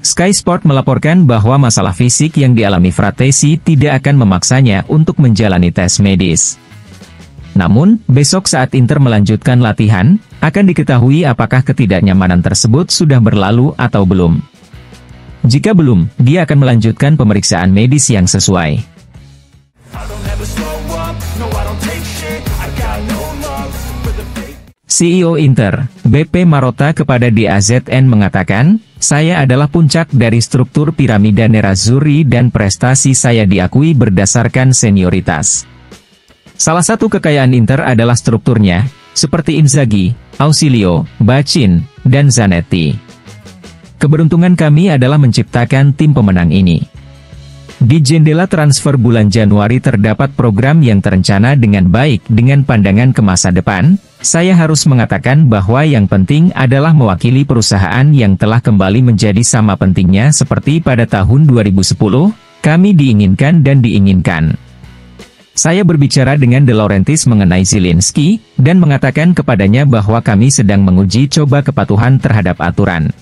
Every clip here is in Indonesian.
Sky Sport melaporkan bahwa masalah fisik yang dialami Fratesi tidak akan memaksanya untuk menjalani tes medis. Namun, besok saat Inter melanjutkan latihan, akan diketahui apakah ketidaknyamanan tersebut sudah berlalu atau belum. Jika belum, dia akan melanjutkan pemeriksaan medis yang sesuai. CEO Inter, BP Marotta kepada DAZN mengatakan, "Saya adalah puncak dari struktur piramida Nerazzurri dan prestasi saya diakui berdasarkan senioritas. Salah satu kekayaan Inter adalah strukturnya, seperti Inzaghi, Ausilio, Bacin, dan Zanetti. Keberuntungan kami adalah menciptakan tim pemenang ini. Di jendela transfer bulan Januari terdapat program yang terencana dengan baik dengan pandangan ke masa depan. Saya harus mengatakan bahwa yang penting adalah mewakili perusahaan yang telah kembali menjadi sama pentingnya seperti pada tahun 2010, kami diinginkan dan diinginkan. Saya berbicara dengan De Laurentiis mengenai Zielinski, dan mengatakan kepadanya bahwa kami sedang menguji coba kepatuhan terhadap aturan.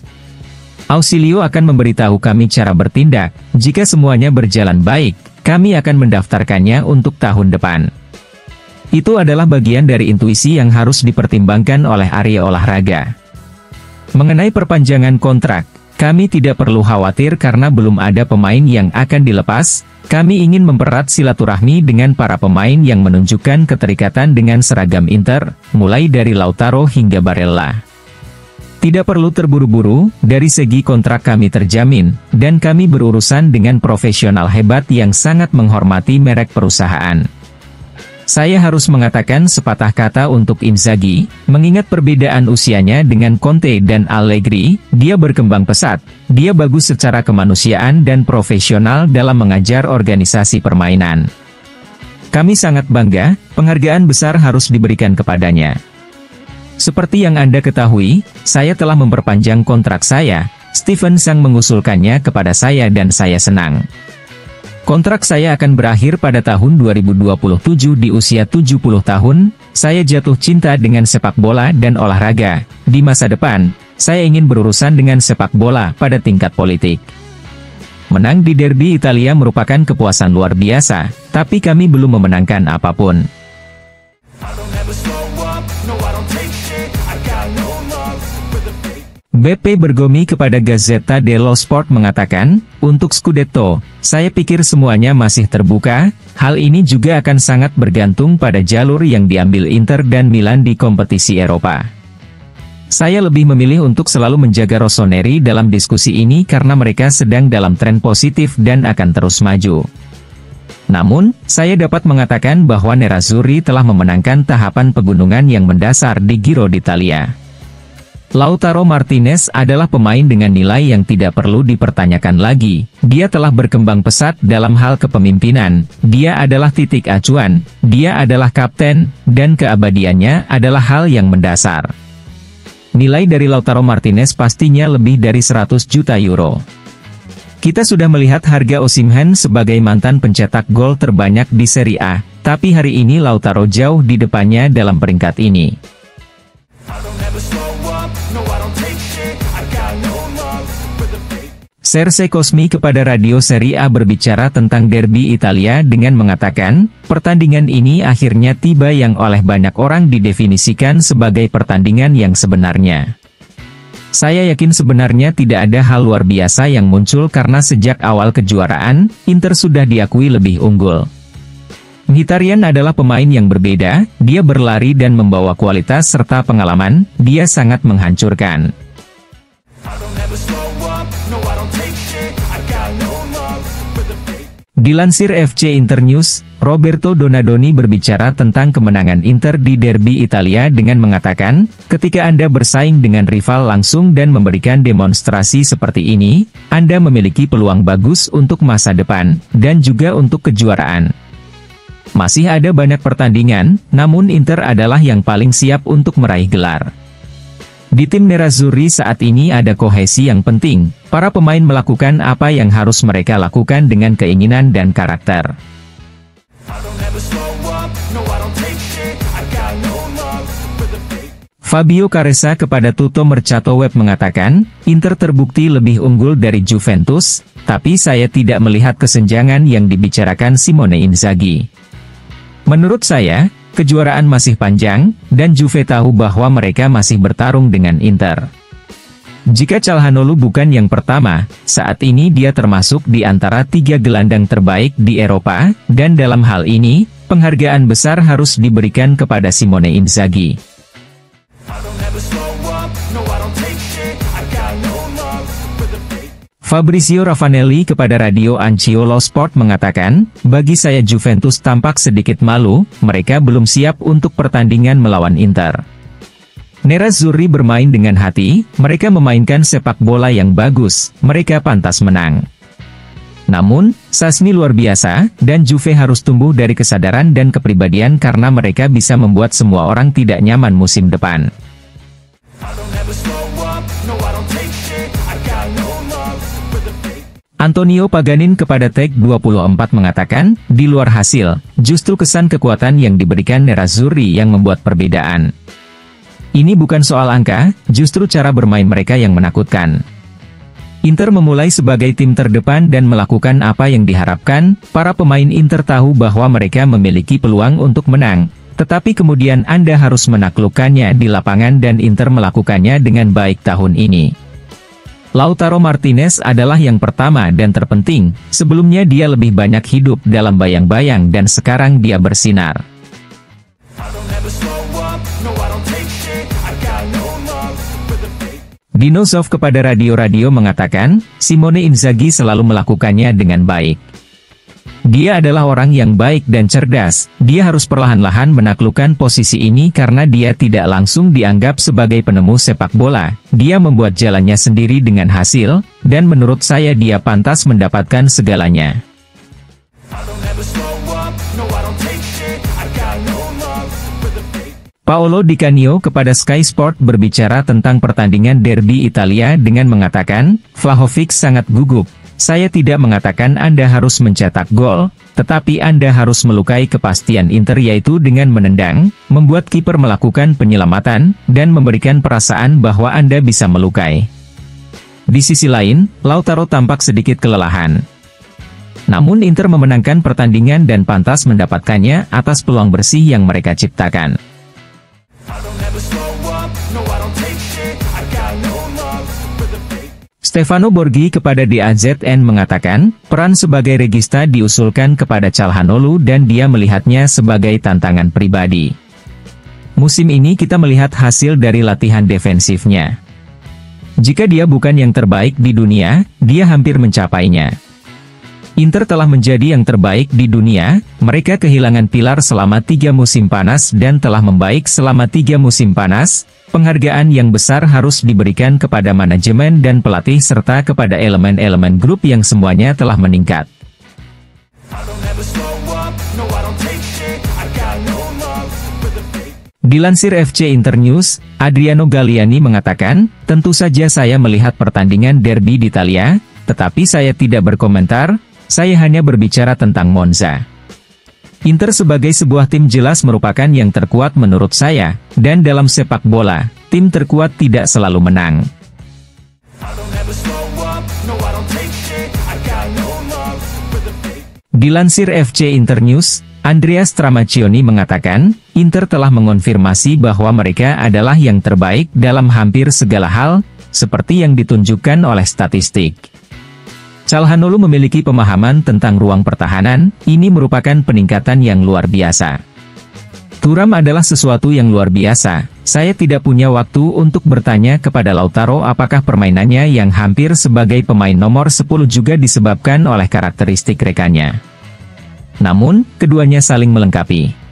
Ausilio akan memberitahu kami cara bertindak, jika semuanya berjalan baik, kami akan mendaftarkannya untuk tahun depan. Itu adalah bagian dari intuisi yang harus dipertimbangkan oleh area olahraga. Mengenai perpanjangan kontrak, kami tidak perlu khawatir karena belum ada pemain yang akan dilepas. Kami ingin mempererat silaturahmi dengan para pemain yang menunjukkan keterikatan dengan seragam Inter, mulai dari Lautaro hingga Barella. Tidak perlu terburu-buru, dari segi kontrak kami terjamin, dan kami berurusan dengan profesional hebat yang sangat menghormati merek perusahaan. Saya harus mengatakan sepatah kata untuk Inzaghi, mengingat perbedaan usianya dengan Conte dan Allegri, dia berkembang pesat, dia bagus secara kemanusiaan dan profesional dalam mengajar organisasi permainan. Kami sangat bangga, penghargaan besar harus diberikan kepadanya. Seperti yang Anda ketahui, saya telah memperpanjang kontrak saya, Steven Sang mengusulkannya kepada saya dan saya senang. Kontrak saya akan berakhir pada tahun 2027 di usia 70 tahun, saya jatuh cinta dengan sepak bola dan olahraga. Di masa depan, saya ingin berurusan dengan sepak bola pada tingkat politik. Menang di derby Italia merupakan kepuasan luar biasa, tapi kami belum memenangkan apapun. BP Bergomi kepada Gazzetta dello Sport mengatakan, untuk Scudetto, saya pikir semuanya masih terbuka, hal ini juga akan sangat bergantung pada jalur yang diambil Inter dan Milan di kompetisi Eropa. Saya lebih memilih untuk selalu menjaga Rossoneri dalam diskusi ini karena mereka sedang dalam tren positif dan akan terus maju. Namun, saya dapat mengatakan bahwa Nerazzurri telah memenangkan tahapan pegunungan yang mendasar di Giro d'Italia. Lautaro Martinez adalah pemain dengan nilai yang tidak perlu dipertanyakan lagi. Dia telah berkembang pesat dalam hal kepemimpinan, dia adalah titik acuan, dia adalah kapten, dan keabadiannya adalah hal yang mendasar. Nilai dari Lautaro Martinez pastinya lebih dari 100 juta euro. Kita sudah melihat harga Osimhen sebagai mantan pencetak gol terbanyak di Serie A, tapi hari ini Lautaro jauh di depannya dalam peringkat ini. Serse Cosmi kepada Radio Serie A berbicara tentang derby Italia dengan mengatakan, pertandingan ini akhirnya tiba yang oleh banyak orang didefinisikan sebagai pertandingan yang sebenarnya. Saya yakin sebenarnya tidak ada hal luar biasa yang muncul karena sejak awal kejuaraan, Inter sudah diakui lebih unggul. Mkhitaryan adalah pemain yang berbeda, dia berlari dan membawa kualitas serta pengalaman, dia sangat menghancurkan. Dilansir FC Internews, Roberto Donadoni berbicara tentang kemenangan Inter di derby Italia dengan mengatakan, ketika Anda bersaing dengan rival langsung dan memberikan demonstrasi seperti ini, Anda memiliki peluang bagus untuk masa depan, dan juga untuk kejuaraan. Masih ada banyak pertandingan, namun Inter adalah yang paling siap untuk meraih gelar. Di tim Nerazzurri saat ini ada kohesi yang penting, para pemain melakukan apa yang harus mereka lakukan dengan keinginan dan karakter. Fabio Caressa kepada Tutto Mercato Web mengatakan, Inter terbukti lebih unggul dari Juventus, tapi saya tidak melihat kesenjangan yang dibicarakan Simone Inzaghi. Menurut saya, kejuaraan masih panjang, dan Juve tahu bahwa mereka masih bertarung dengan Inter. Jika Calhanoglu bukan yang pertama, saat ini dia termasuk di antara 3 gelandang terbaik di Eropa, dan dalam hal ini, penghargaan besar harus diberikan kepada Simone Inzaghi. Fabrizio Ravanelli kepada Radio Anciolo Sport mengatakan, bagi saya Juventus tampak sedikit malu, mereka belum siap untuk pertandingan melawan Inter. Nerazzurri bermain dengan hati, mereka memainkan sepak bola yang bagus, mereka pantas menang. Namun, Szczęsny luar biasa, dan Juve harus tumbuh dari kesadaran dan kepribadian karena mereka bisa membuat semua orang tidak nyaman musim depan. Antonio Paganin kepada Tech24 mengatakan, di luar hasil, justru kesan kekuatan yang diberikan Nerazzurri yang membuat perbedaan. Ini bukan soal angka, justru cara bermain mereka yang menakutkan. Inter memulai sebagai tim terdepan dan melakukan apa yang diharapkan, para pemain Inter tahu bahwa mereka memiliki peluang untuk menang, tetapi kemudian Anda harus menaklukkannya di lapangan dan Inter melakukannya dengan baik tahun ini. Lautaro Martinez adalah yang pertama dan terpenting, sebelumnya dia lebih banyak hidup dalam bayang-bayang dan sekarang dia bersinar. Dinosaur kepada Radio mengatakan, Simone Inzaghi selalu melakukannya dengan baik. Dia adalah orang yang baik dan cerdas, dia harus perlahan-lahan menaklukkan posisi ini karena dia tidak langsung dianggap sebagai penemu sepak bola, dia membuat jalannya sendiri dengan hasil, dan menurut saya dia pantas mendapatkan segalanya. Paolo Di Canio kepada Sky Sport berbicara tentang pertandingan derby Italia dengan mengatakan, Vlahovic sangat gugup. Saya tidak mengatakan Anda harus mencetak gol, tetapi Anda harus melukai kepastian Inter yaitu dengan menendang, membuat kiper melakukan penyelamatan, dan memberikan perasaan bahwa Anda bisa melukai. Di sisi lain, Lautaro tampak sedikit kelelahan. Namun Inter memenangkan pertandingan dan pantas mendapatkannya atas peluang bersih yang mereka ciptakan. Stefano Borghi kepada DAZN mengatakan, peran sebagai regista diusulkan kepada Calhanoglu dan dia melihatnya sebagai tantangan pribadi. Musim ini kita melihat hasil dari latihan defensifnya. Jika dia bukan yang terbaik di dunia, dia hampir mencapainya. Inter telah menjadi yang terbaik di dunia, mereka kehilangan pilar selama 3 musim panas dan telah membaik selama 3 musim panas. Penghargaan yang besar harus diberikan kepada manajemen dan pelatih serta kepada elemen-elemen grup yang semuanya telah meningkat. Dilansir FC Internews, Adriano Galliani mengatakan, tentu saja saya melihat pertandingan derby di Italia, tetapi saya tidak berkomentar, saya hanya berbicara tentang Monza. Inter sebagai sebuah tim jelas merupakan yang terkuat menurut saya, dan dalam sepak bola, tim terkuat tidak selalu menang. Dilansir FC Internews, Andrea Stramaccioni mengatakan, Inter telah mengonfirmasi bahwa mereka adalah yang terbaik dalam hampir segala hal, seperti yang ditunjukkan oleh statistik. Calhanoglu memiliki pemahaman tentang ruang pertahanan, ini merupakan peningkatan yang luar biasa. Thuram adalah sesuatu yang luar biasa, saya tidak punya waktu untuk bertanya kepada Lautaro apakah permainannya yang hampir sebagai pemain nomor 10 juga disebabkan oleh karakteristik rekannya. Namun, keduanya saling melengkapi.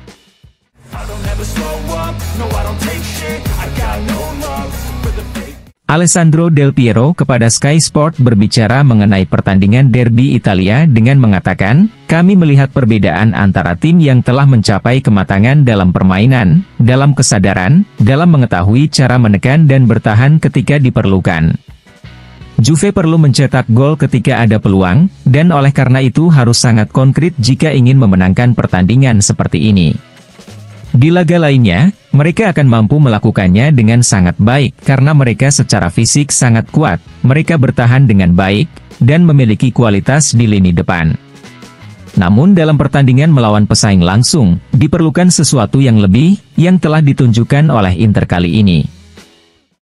Alessandro Del Piero kepada Sky Sport berbicara mengenai pertandingan derby Italia dengan mengatakan, kami melihat perbedaan antara tim yang telah mencapai kematangan dalam permainan, dalam kesadaran, dalam mengetahui cara menekan dan bertahan ketika diperlukan. Juve perlu mencetak gol ketika ada peluang, dan oleh karena itu harus sangat konkret jika ingin memenangkan pertandingan seperti ini. Di laga lainnya, mereka akan mampu melakukannya dengan sangat baik karena mereka secara fisik sangat kuat, mereka bertahan dengan baik, dan memiliki kualitas di lini depan. Namun dalam pertandingan melawan pesaing langsung, diperlukan sesuatu yang lebih, yang telah ditunjukkan oleh Inter kali ini.